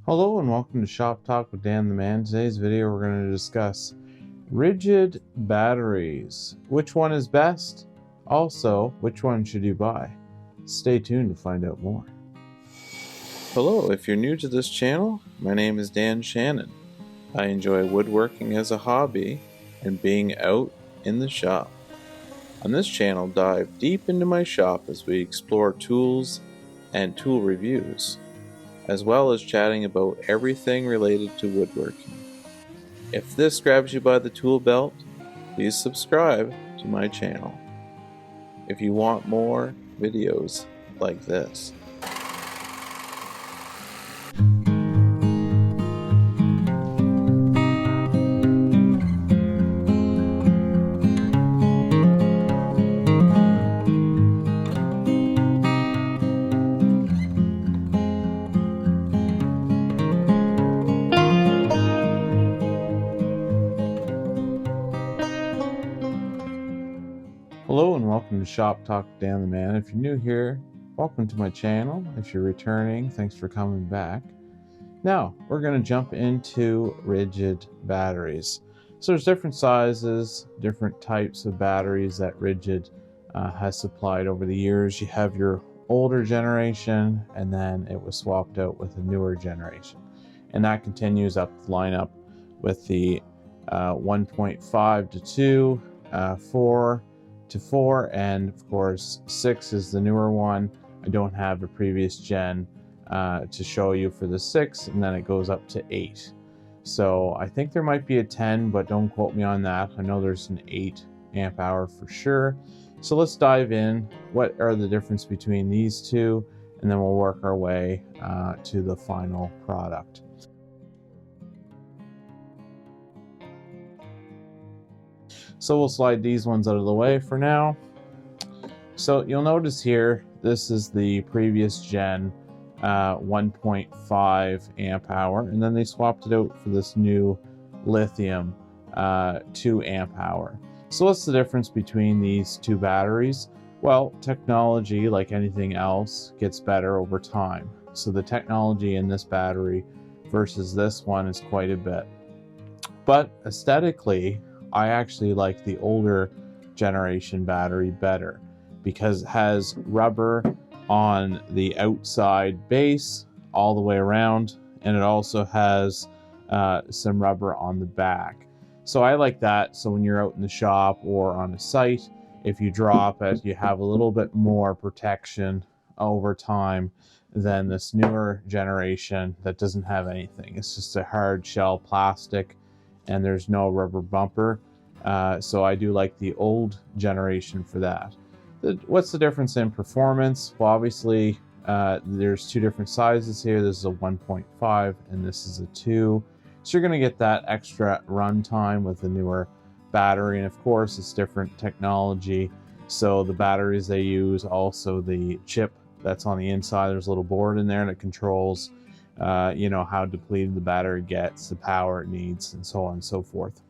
Hello and welcome to Shop Talk with Dan the Man. Today's video we're going to discuss Ridgid batteries. Which one is best? Also, which one should you buy? Stay tuned to find out more. Hello, if you're new to this channel, my name is Dan Shannon. I enjoy woodworking as a hobby and being out in the shop. On this channel, dive deep into my shop as we explore tools and tool reviews, as well as chatting about everything related to woodworking. If this grabs you by the tool belt, please subscribe to my channel if you want more videos like this. Hello and welcome to Shop Talk with Dan the Man. If you're new here, welcome to my channel. If you're returning, thanks for coming back. Now, we're going to jump into Ridgid batteries. So there's different sizes, different types of batteries that Ridgid has supplied over the years. You have your older generation, and then it was swapped out with a newer generation. And that continues up the lineup with the 1.5 to 2, 4 to 4, and of course 6 is the newer one. I don't have a previous gen to show you for the 6, and then it goes up to 8. So I think there might be a 10, but don't quote me on that. I know there's an 8 amp hour for sure. So let's dive in. What are the difference between these two? And then we'll work our way to the final product. So we'll slide these ones out of the way for now. So you'll notice here, this is the previous gen 1.5 amp hour, and then they swapped it out for this new lithium 2 amp hour. So what's the difference between these two batteries? Well, technology, like anything else, gets better over time. So the technology in this battery versus this one is quite a bit. But aesthetically, I actually like the older generation battery better because it has rubber on the outside base all the way around, and it also has some rubber on the back. So I like that. So when you're out in the shop or on a site, if you drop it, you have a little bit more protection over time than this newer generation that doesn't have anything. It's just a hard shell plastic, and there's no rubber bumper. So I do like the old generation for that. What's the difference in performance? Well, obviously, there's two different sizes here. This is a 1.5 and this is a 2. So you're going to get that extra runtime with the newer battery. And of course, it's different technology. So the batteries they use, also the chip that's on the inside, there's a little board in there and it controls how depleted the battery gets, the power it needs, and so on and so forth.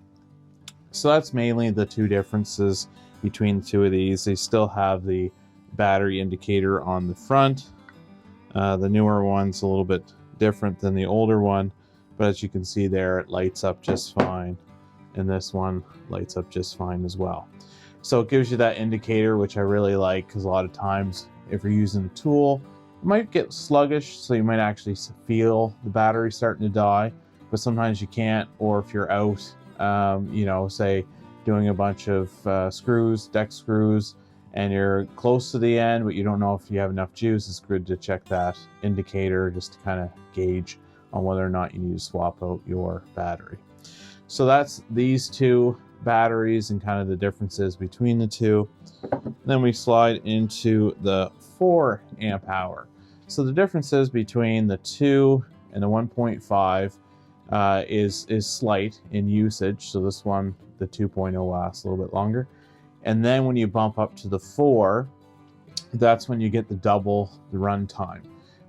So that's mainly the two differences between the two of these. They still have the battery indicator on the front. The newer one's a little bit different than the older one, but as you can see there, it lights up just fine, and this one lights up just fine as well. So it gives you that indicator, which I really like, because a lot of times if you're using a tool, it might get sluggish, so you might actually feel the battery starting to die, but sometimes you can't. Or if you're out, say doing a bunch of screws, deck screws, and you're close to the end, but you don't know if you have enough juice, it's good to check that indicator just to kind of gauge on whether or not you need to swap out your battery. So that's these two batteries and kind of the differences between the two. Then we slide into the 4 amp hour. So the differences between the 2 and the 1.5 is slight in usage. So this one, the 2.0, lasts a little bit longer. And then when you bump up to the 4, that's when you get the double the runtime.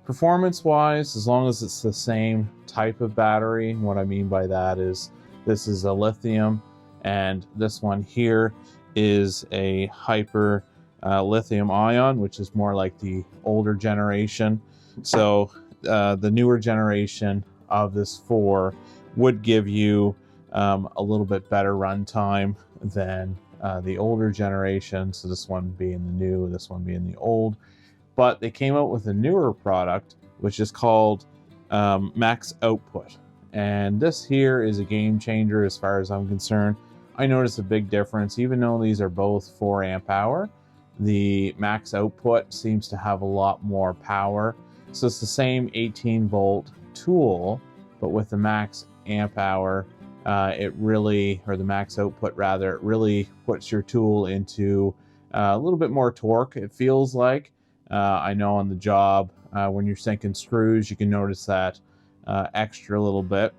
Performance wise, as long as it's the same type of battery, what I mean by that is this is a lithium, and this one here is a hyper lithium ion, which is more like the older generation. So the newer generation of this 4 would give you a little bit better runtime than the older generation. So this one being the new, this one being the old. But they came out with a newer product, which is called Max Output. And this here is a game changer as far as I'm concerned. I noticed a big difference. Even though these are both 4 amp hour, the Max Output seems to have a lot more power. So it's the same 18 volt tool, but with the max amp hour, it really, or the max output rather, it really puts your tool into a little bit more torque, it feels like. I know on the job, when you're sinking screws, you can notice that extra little bit.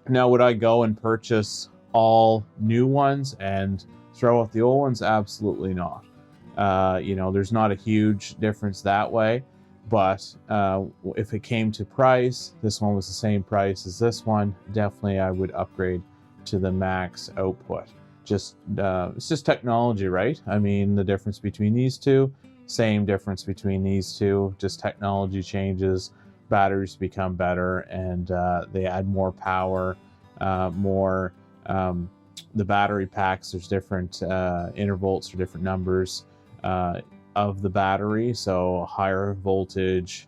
Now, would I go and purchase all new ones and throw out the old ones? Absolutely not. You know, there's not a huge difference that way. But if it came to price, this one was the same price as this one, definitely I would upgrade to the max output. Just it's just technology, right? I mean, the difference between these two, same difference between these two, just technology changes, batteries become better, and they add more power, more the battery packs, there's different intervolts or different numbers of the battery, so higher voltage.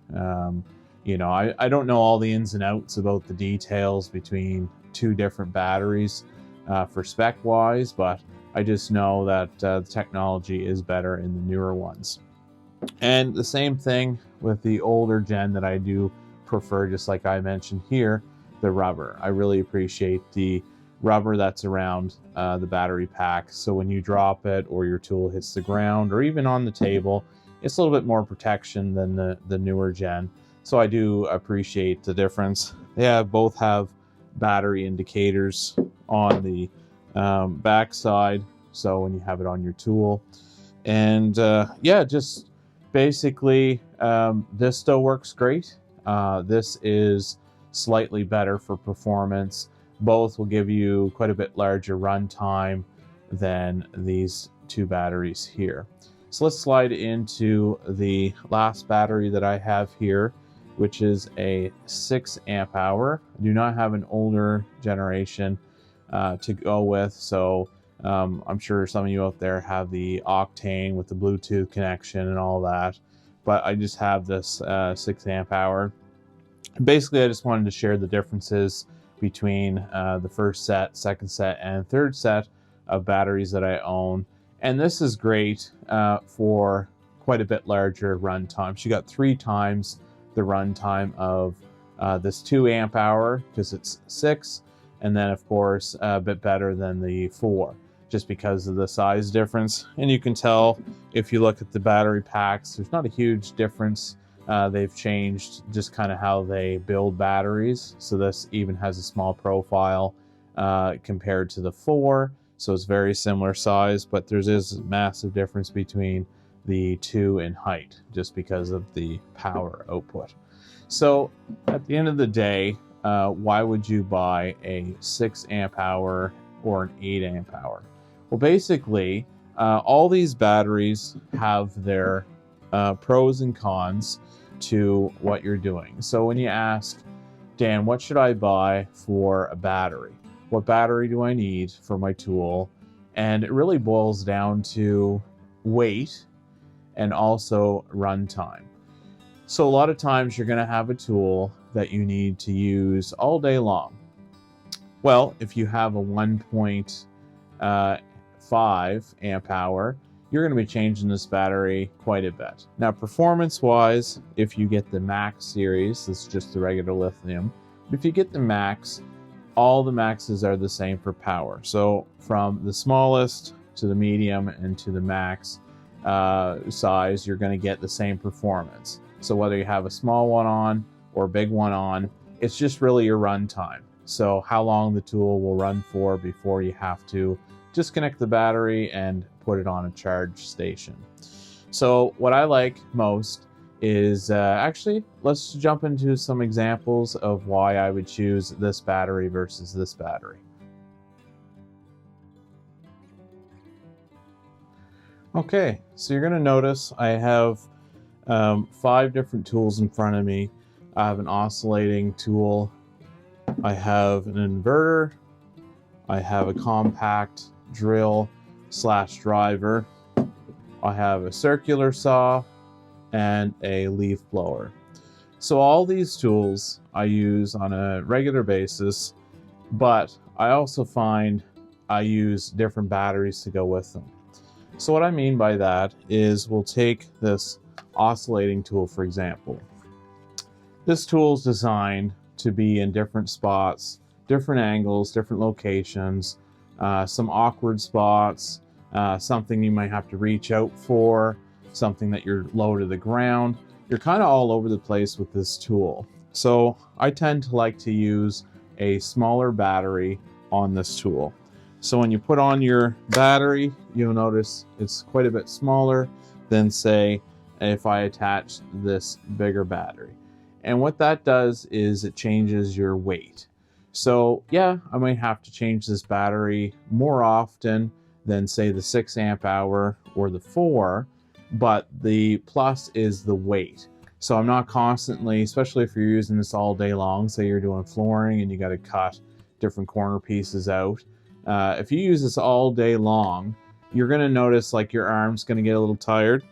You know, I don't know all the ins and outs about the details between 2 different batteries for spec wise, but I just know that the technology is better in the newer ones. And the same thing with the older gen that I do prefer, just like I mentioned here, the rubber. I really appreciate the rubber that's around the battery pack, so when you drop it or your tool hits the ground or even on the table, it's a little bit more protection than the newer gen. So I do appreciate the difference. They both have battery indicators on the back side, so when you have it on your tool. And yeah, just basically this still works great. This is slightly better for performance. Both will give you quite a bit larger runtime than these 2 batteries here. So let's slide into the last battery that I have here, which is a 6 amp hour. I do not have an older generation to go with, so I'm sure some of you out there have the Octane with the Bluetooth connection and all that, but I just have this 6 amp hour. Basically, I just wanted to share the differences between the first set, second set, and third set of batteries that I own. And this is great for quite a bit larger runtime. So you got 3 times the runtime of this 2 amp hour because it's 6, and then of course a bit better than the 4 just because of the size difference. And you can tell if you look at the battery packs, there's not a huge difference. They've changed just kind of how they build batteries. So this even has a small profile compared to the 4. So it's very similar size, but there is a massive difference between the 2 in height just because of the power output. So at the end of the day, why would you buy a 6 amp hour or an 8 amp hour? Well, basically, all these batteries have their pros and cons to what you're doing. So when you ask, Dan, what should I buy for a battery? What battery do I need for my tool? And it really boils down to weight and also runtime. So a lot of times you're going to have a tool that you need to use all day long. Well, if you have a 1.5 amp hour, you're going to be changing this battery quite a bit. Now, performance-wise, if you get the Max series, this is just the regular lithium. But if you get the Max, all the Maxes are the same for power. So from the smallest to the medium and to the Max size, you're going to get the same performance. So whether you have a small one on or a big one on, it's just really your runtime. So how long the tool will run for before you have to disconnect the battery and put it on a charge station. So what I like most is actually, let's jump into some examples of why I would choose this battery versus this battery. Okay, so you're going to notice I have 5 different tools in front of me. I have an oscillating tool I have an inverter, I have a compact drill slash driver, I have a circular saw, and a leaf blower. So all these tools I use on a regular basis, but I also find I use different batteries to go with them. So what I mean by that is we'll take this oscillating tool, for example. This tool is designed to be in different spots, different angles, different locations, some awkward spots, something you might have to reach out for, something that you're low to the ground. You're kind of all over the place with this tool. So I tend to like to use a smaller battery on this tool. So when you put on your battery, you'll notice it's quite a bit smaller than, say, if I attach this bigger battery. And what that does is it changes your weight. So yeah, I might have to change this battery more often than, say, the 6 amp hour or the 4, but the plus is the weight. So I'm not constantly, especially if you're using this all day long, say you're doing flooring and you got to cut different corner pieces out. If you use this all day long, you're going to notice like your arm's going to get a little tired,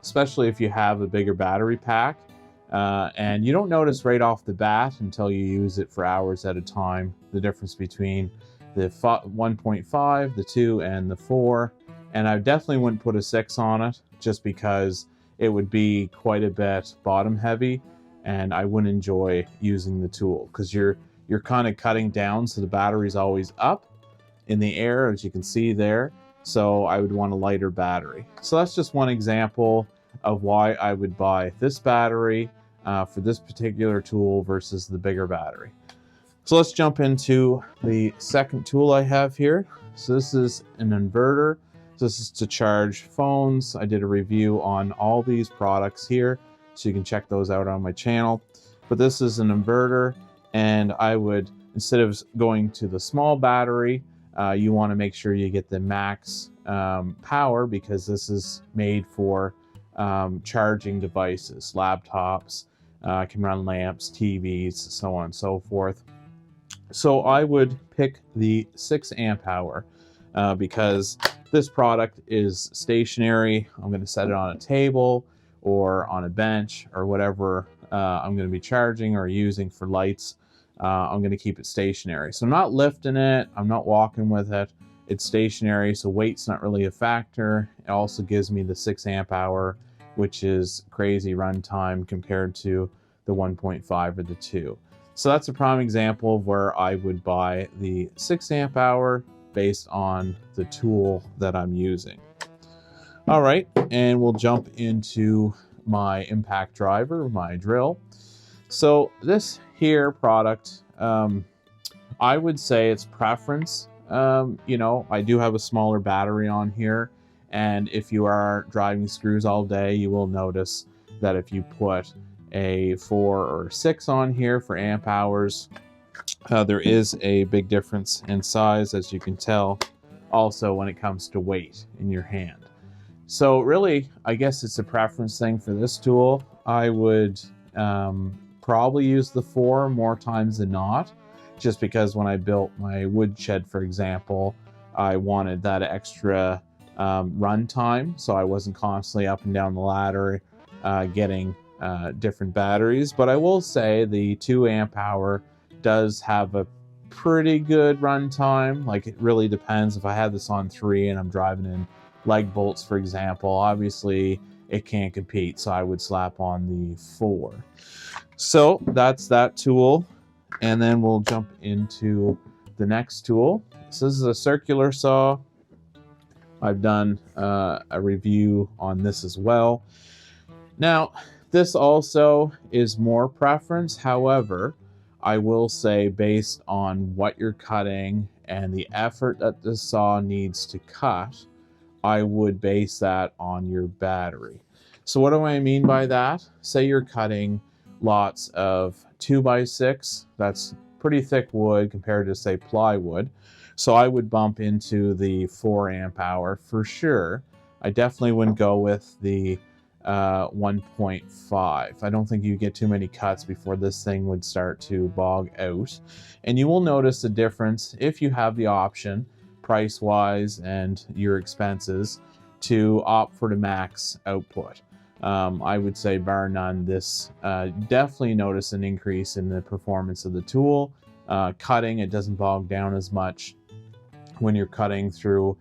especially if you have a bigger battery pack. And you don't notice right off the bat until you use it for hours at a time, the difference between the 1.5, the 2, and the 4. And I definitely wouldn't put a 6 on it just because it would be quite a bit bottom heavy and I wouldn't enjoy using the tool because you're kind of cutting down, so the battery's always up in the air, as you can see there. So I would want a lighter battery. So that's just one example of why I would buy this battery for this particular tool versus the bigger battery. So let's jump into the second tool I have here. So this is an inverter. This is to charge phones. I did a review on all these products here, so you can check those out on my channel. But this is an inverter, and I would, instead of going to the small battery, you want to make sure you get the max power, because this is made for charging devices, laptops, can run lamps, TVs, so on and so forth. So I would pick the 6 amp hour because this product is stationary. I'm going to set it on a table or on a bench or whatever I'm going to be charging or using for lights. I'm going to keep it stationary. So I'm not lifting it. I'm not walking with it. It's stationary, so weight's not really a factor. It also gives me the 6 amp hour, which is crazy runtime compared to the 1.5 or the 2. So that's a prime example of where I would buy the 6 amp hour based on the tool that I'm using. All right, and we'll jump into my impact driver, my drill. So this here product, I would say it's preference. You know, I do have a smaller battery on here, and if you are driving screws all day, you will notice that if you put a 4 or 6 on here for amp hours, there is a big difference in size, as you can tell, also when it comes to weight in your hand. So really, I guess it's a preference thing for this tool. I would probably use the 4 more times than not, just because when I built my wood shed, for example, I wanted that extra run time, so I wasn't constantly up and down the ladder getting different batteries. But I will say the 2 amp hour does have a pretty good run time. Like, it really depends. If I had this on 3 and I'm driving in leg bolts, for example, obviously it can't compete, so I would slap on the 4. So that's that tool, and then we'll jump into the next tool. So this is a circular saw. I've done a review on this as well. Now, this also is more preference. However, I will say, based on what you're cutting and the effort that the saw needs to cut, I would base that on your battery. So what do I mean by that? Say you're cutting lots of 2x6. That's pretty thick wood compared to, say, plywood. So I would bump into the 4 amp hour for sure. I definitely wouldn't go with the 1.5. I don't think you get too many cuts before this thing would start to bog out. And you will notice a difference if you have the option, price-wise and your expenses, to opt for the max output. I would say bar none, this definitely notice an increase in the performance of the tool. Cutting, it doesn't bog down as much when you're cutting through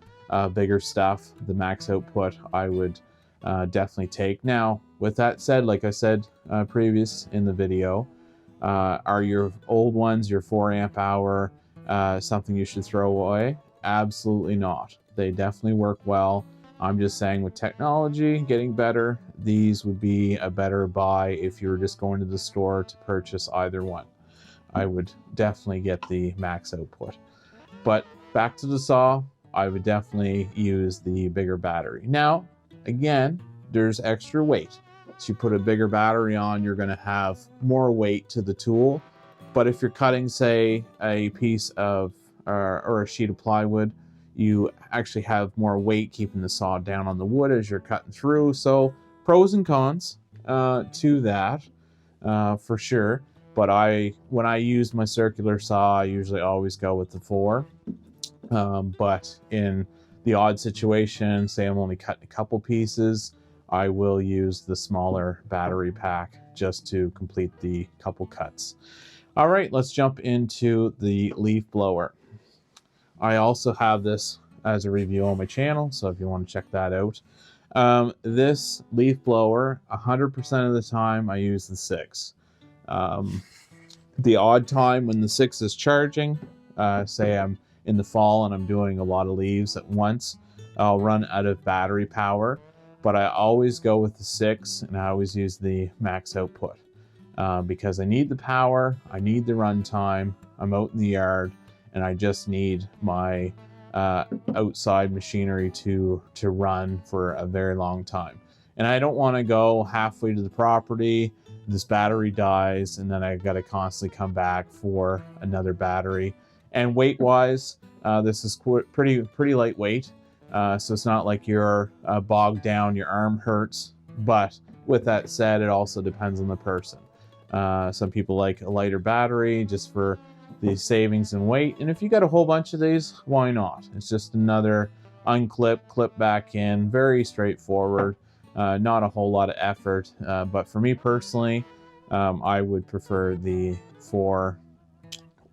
bigger stuff. The max output I would definitely take. Now, with that said, like I said previous in the video, are your old ones, your 4 amp hour, something you should throw away? Absolutely not. They definitely work well. I'm just saying with technology getting better, these would be a better buy if you were just going to the store to purchase either one. I would definitely get the max output. But back to the saw, I would definitely use the bigger battery. Now, again, there's extra weight. So you put a bigger battery on, you're going to have more weight to the tool. But if you're cutting, say, a piece of or a sheet of plywood, you actually have more weight keeping the saw down on the wood as you're cutting through. So pros and cons to that for sure. But when I use my circular saw, I usually always go with the 4. But in the odd situation, say I'm only cutting a couple pieces, I will use the smaller battery pack just to complete the couple cuts. All right, let's jump into the leaf blower. I also have this as a review on my channel, so if you want to check that out. This leaf blower, 100% of the time I use the 6. The odd time when the 6 is charging, say I'm in the fall and I'm doing a lot of leaves at once, I'll run out of battery power, but I always go with the 6 and I always use the max output because I need the power, I need the runtime, I'm out in the yard, and I just need my outside machinery to run for a very long time. And I don't want to go halfway to the property, this battery dies, and then I got to constantly come back for another battery. And weight-wise, this is pretty lightweight, so it's not like you're bogged down, your arm hurts. But with that said, it also depends on the person. Some people like a lighter battery just for the savings in weight, and if you got a whole bunch of these, why not? It's just another unclip, clip back in, very straightforward, not a whole lot of effort, but for me personally, I would prefer the 4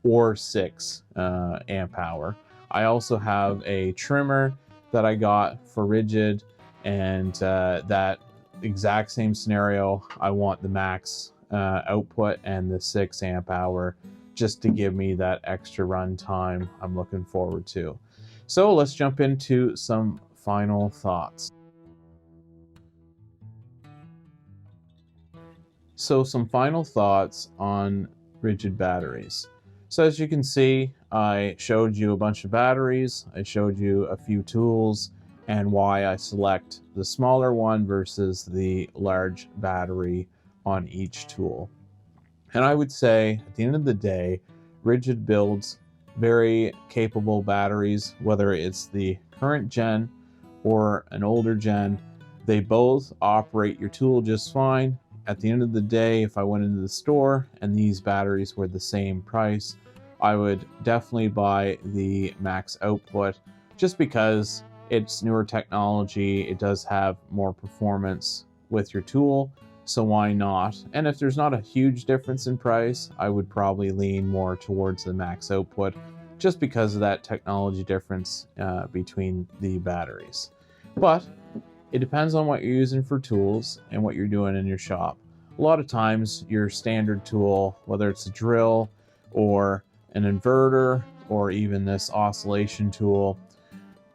or 6 amp hour. I also have a trimmer that I got for Ridgid, and that exact same scenario, I want the max output and the 6 amp hour just to give me that extra run time I'm looking forward to. So let's jump into some final thoughts. So some final thoughts on Ridgid batteries. So as you can see, I showed you a bunch of batteries, I showed you a few tools, and why I select the smaller one versus the large battery on each tool. And I would say, at the end of the day, Ridgid builds very capable batteries, whether it's the current gen or an older gen. They both operate your tool just fine. At the end of the day, if I went into the store and these batteries were the same price, I would definitely buy the max output just because it's newer technology. It does have more performance with your tool. So why not? And if there's not a huge difference in price, I would probably lean more towards the max output just because of that technology difference between the batteries. But it depends on what you're using for tools and what you're doing in your shop. A lot of times your standard tool, whether it's a drill or an inverter or even this oscillation tool,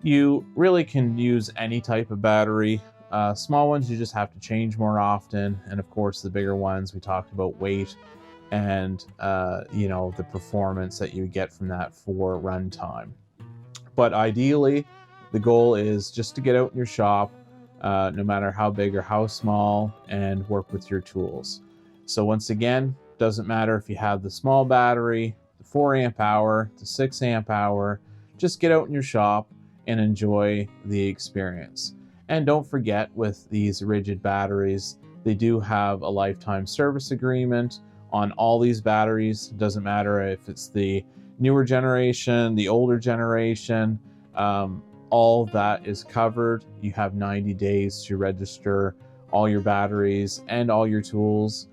you really can use any type of battery. Small ones you just have to change more often, and of course the bigger ones we talked about weight and you know, the performance that you get from that for runtime. But ideally the goal is just to get out in your shop, no matter how big or how small, and work with your tools. So once again, doesn't matter if you have the small battery, the 4 amp hour, the 6 amp hour, just get out in your shop and enjoy the experience. And don't forget, with these Ridgid batteries, they do have a lifetime service agreement on all these batteries. It doesn't matter if it's the newer generation, the older generation, all that is covered. You have 90 days to register all your batteries and all your tools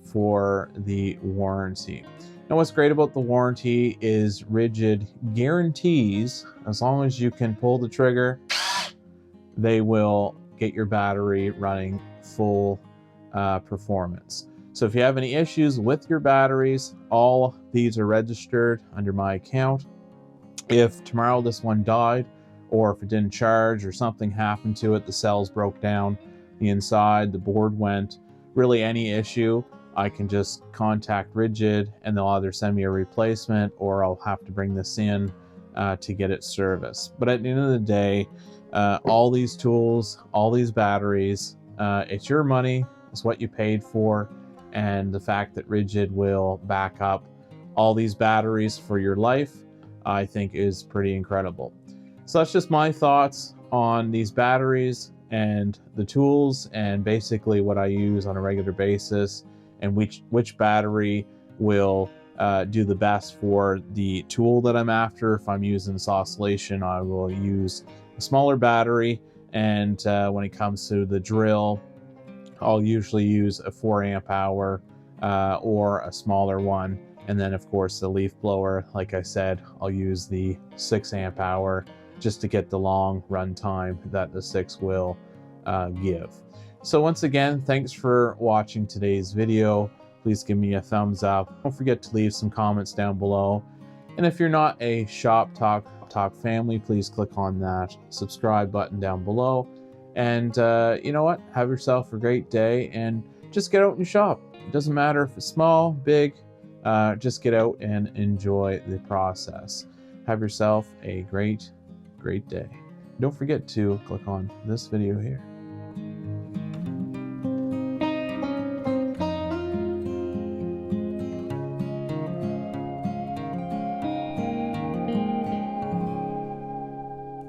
for the warranty. Now, what's great about the warranty is Ridgid guarantees, as long as you can pull the trigger, they will get your battery running full performance. So if you have any issues with your batteries, all these are registered under my account. If tomorrow this one died, or if it didn't charge or something happened to it, the cells broke down, the inside, the board went, really any issue, I can just contact Ridgid and they'll either send me a replacement or I'll have to bring this in to get it serviced. But at the end of the day, all these tools, all these batteries, it's your money, it's what you paid for, and the fact that Ridgid will back up all these batteries for your life, I think is pretty incredible. So that's just my thoughts on these batteries and the tools, and basically what I use on a regular basis, and which battery will do the best for the tool that I'm after. If I'm using this oscillation, I will use a smaller battery, and when it comes to the drill, I'll usually use a 4 amp hour or a smaller one. And then of course the leaf blower, like I said, I'll use the 6 amp hour just to get the long run time that the 6 will give. So once again, thanks for watching today's video. Please give me a thumbs up. Don't forget to leave some comments down below. And if you're not a Shop Talk family, please click on that subscribe button down below. And you know what? Have yourself a great day and just get out and shop. It doesn't matter if it's small, big, just get out and enjoy the process. Have yourself a great day. Don't forget to click on this video here.